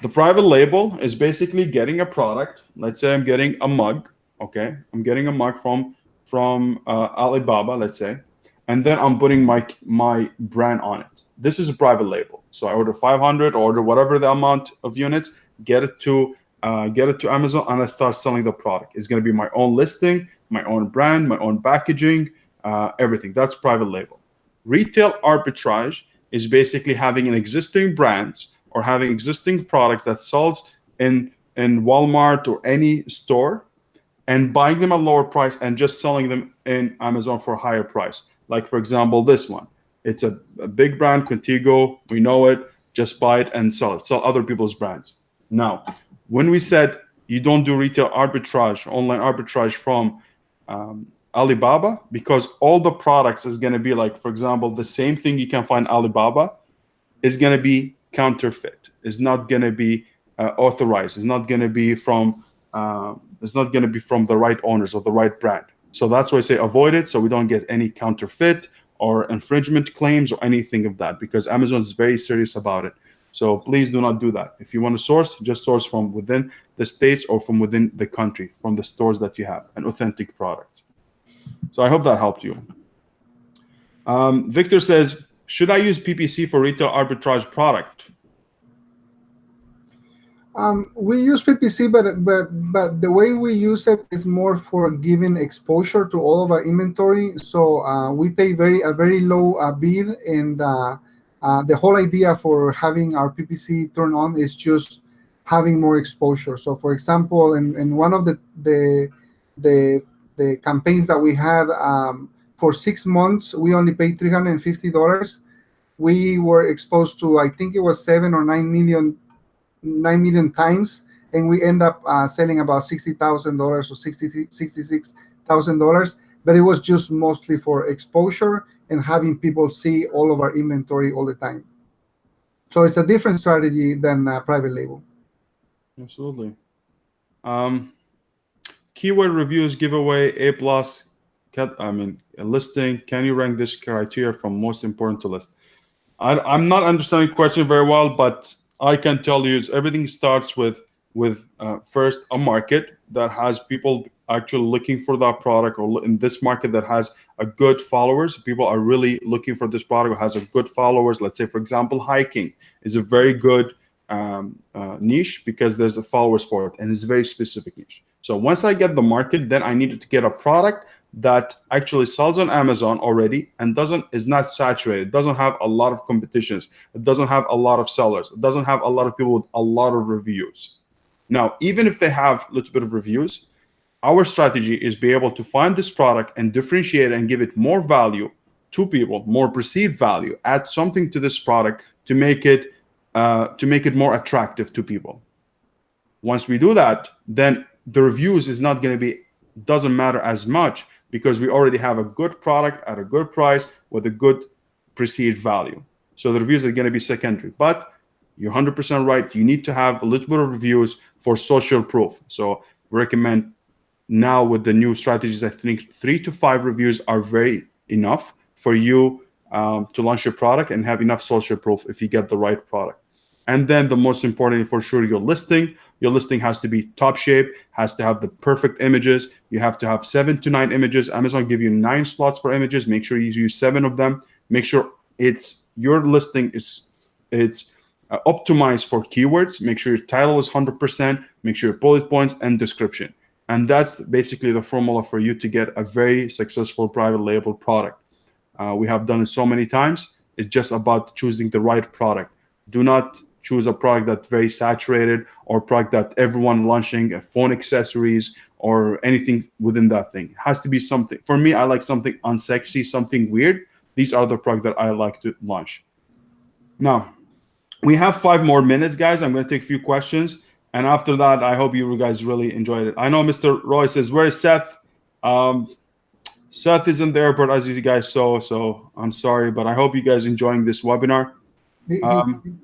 the private label is basically getting a product. Let's say I'm getting a mug. Okay, I'm getting a mug from Alibaba, let's say, and then I'm putting my brand on it. This is a private label. So I order 500, order whatever the amount of units, get it to Amazon, and I start selling the product. It's going to be my own listing, my own brand, my own packaging, everything. That's private label. Retail arbitrage is basically having an existing brand or having existing products that sells in Walmart or any store, and buying them at a lower price and just selling them in Amazon for a higher price. Like, for example, this one. It's a big brand, Contigo. We know it. Just buy it and sell it. Sell other people's brands. Now, when we said you don't do retail arbitrage, online arbitrage from Alibaba, because all the products is going to be like, for example, the same thing you can find Alibaba is going to be counterfeit. It's not going to be authorized. It's not going to be from the right owners or the right brand. So that's why I say avoid it, so we don't get any counterfeit or infringement claims or anything of that, because Amazon is very serious about it. So please do not do that. If you want to source, just source from within the states or from within the country, from the stores that you have, and authentic products. So I hope that helped you. Victor says, should I use PPC for retail arbitrage product? We use PPC, but the way we use it is more for giving exposure to all of our inventory. So we pay a very low bid, and the whole idea for having our PPC turn on is just having more exposure. So, for example, in one of the campaigns that we had, for 6 months, we only paid $350. We were exposed to, I think it was 9 million times, and we end up selling about $60,000 or $66,000. But it was just mostly for exposure and having people see all of our inventory all the time. So it's a different strategy than private label. Absolutely. Keyword reviews giveaway A plus. A listing. Can you rank this criteria from most important to list? I'm not understanding the question very well, but I can tell you everything starts with first a market that has people actually looking for that product, or in this market that has a good followers. People are really looking for this product, has a good followers. Let's say, for example, hiking is a very good niche because there's a followers for it, and it's a very specific niche. So once I get the market, then I needed to get a product that actually sells on Amazon already and is not saturated, doesn't have a lot of competitions, it doesn't have a lot of sellers, it doesn't have a lot of people with a lot of reviews. Now, even if they have a little bit of reviews, our strategy is be able to find this product and differentiate it and give it more value to people, more perceived value, add something to this product to make it more attractive to people. Once we do that, then the reviews is not going to doesn't matter as much, because we already have a good product at a good price with a good perceived value. So the reviews are going to be secondary. But you're 100% right. You need to have a little bit of reviews for social proof. So we recommend now with the new strategies, I think 3 to 5 reviews are very enough for you to launch your product and have enough social proof if you get the right product. And then the most important, for sure, your listing. Your listing has to be top shape, has to have the perfect images. You have to have 7 to 9 images. Amazon give you 9 slots for images. Make sure you use 7 of them. Make sure your listing is optimized for keywords. Make sure your title is 100%. Make sure your bullet points and description. And that's basically the formula for you to get a very successful private label product. We have done it so many times. It's just about choosing the right product. Do not choose a product that's very saturated, or product that everyone launching, phone accessories or anything within that thing. It has to be something. For me, I like something unsexy, something weird. These are the products that I like to launch. Now, we have 5 more minutes, guys. I'm going to take a few questions. And after that, I hope you guys really enjoyed it. I know Mr. Roy says, where is Seth? Seth is in the airport, as you guys saw. So I'm sorry, but I hope you guys enjoying this webinar.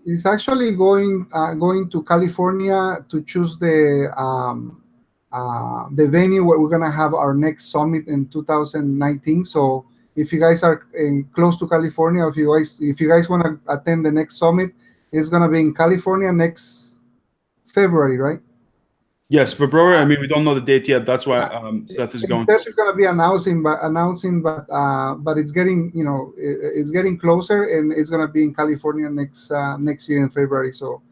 He's actually going to California to choose the venue where we're gonna have our next summit in 2019. So if you guys are close to California, if you guys want to attend the next summit, it's gonna be in California next February, right? Yes, February. I mean, we don't know the date yet. That's why Seth is going. Seth is going to be announcing, but it's getting it's getting closer, and it's going to be in California next year in February. So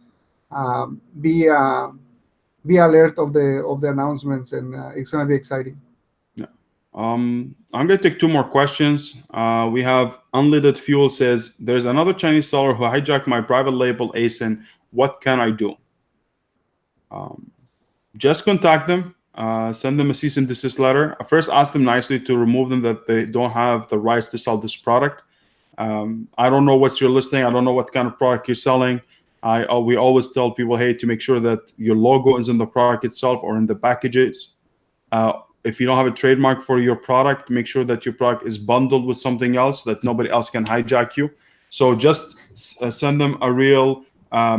be alert of the announcements, and it's going to be exciting. Yeah. I'm going to take 2 more questions. We have Unleaded Fuel says, there's another Chinese seller who hijacked my private label ASIN. What can I do? Just contact them, send them a cease and desist letter. First, ask them nicely to remove them, that they don't have the rights to sell this product. I don't know what's your listing. I don't know what kind of product you're selling. We always tell people, hey, to make sure that your logo is in the product itself or in the packages. if you don't have a trademark for your product, make sure that your product is bundled with something else that nobody else can hijack you. So just send them a real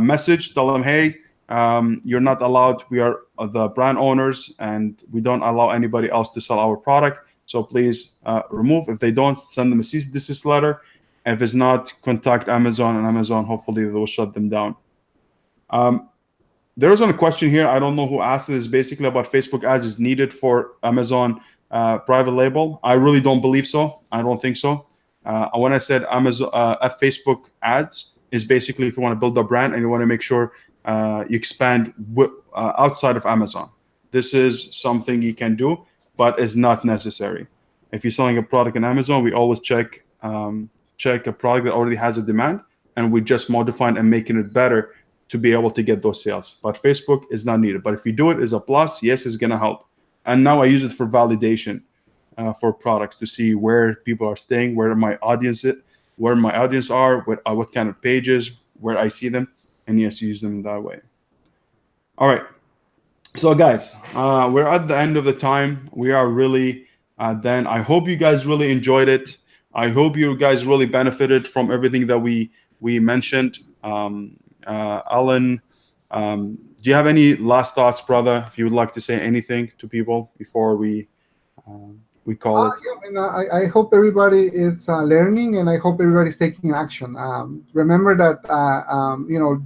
message. Tell them, hey, you're not allowed. We are the brand owners, and we don't allow anybody else to sell our product. So please remove. If they don't, send them a cease and desist letter. If it's not, contact Amazon, and Amazon, hopefully, they will shut them down. There was a question here. I don't know who asked it. It's basically about Facebook ads is needed for Amazon private label. I really don't believe so. I don't think so. When I said Amazon Facebook ads is basically if you want to build a brand and you want to make sure you expand outside of Amazon. This is something you can do, but it's not necessary. If you're selling a product on Amazon, we always check a product that already has a demand, and we just modifying and making it better to be able to get those sales. But Facebook is not needed. But if you do it as a plus, yes, it's going to help. And now I use it for validation for products to see where people are staying, where my audience are, what kind of pages, where I see them, and yes, use them that way. All right. So guys, we're at the end of the time. We are really done. I hope you guys really enjoyed it. I hope you guys really benefited from everything that we mentioned. Alan, do you have any last thoughts, brother? If you would like to say anything to people before we call it. Yeah, I hope everybody is learning, and I hope everybody's taking action. Remember that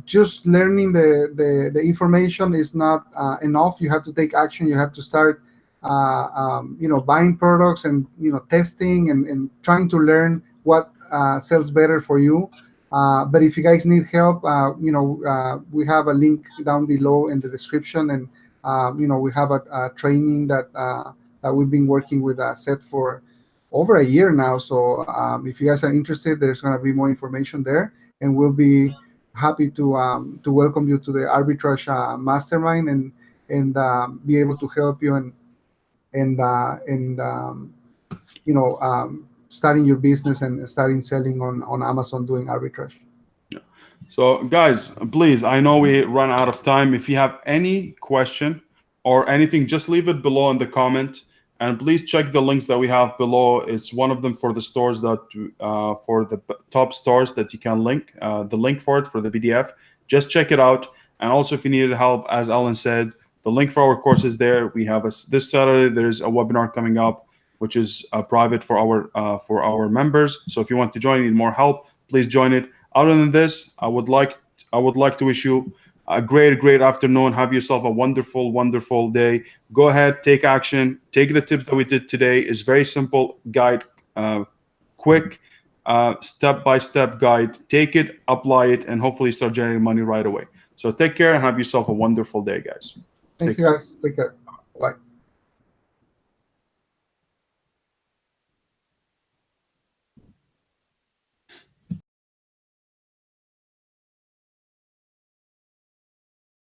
just learning the information is not enough. You have to take action. You have to start buying products and testing and trying to learn what sells better for you. But if you guys need help, we have a link down below in the description, and we have a training that we've been working with Seth for over a year now. So if you guys are interested, there's going to be more information there, and we'll be happy to welcome you to the Arbitrage Mastermind and be able to help you starting your business and starting selling on Amazon doing arbitrage. So guys, please, I know we run out of time. If you have any question or anything, just leave it below in the comment, and please check the links that we have below. It's one of them for the stores that for the top stores that you can link the link for it for the PDF. Just check it out. And also, if you needed help, as Alan said, the link for our course is there. We have this Saturday. There's a webinar coming up, which is private for our members. So if you want to join, need more help, please join it. Other than this, I would like to wish you a great afternoon. Have yourself a wonderful day. Go ahead, take action. Take the tips that we did today. It's very simple guide, quick, step-by-step guide. Take it, apply it, and hopefully start generating money right away. So take care and have yourself a wonderful day, guys. Thank you, guys. Take care. Bye.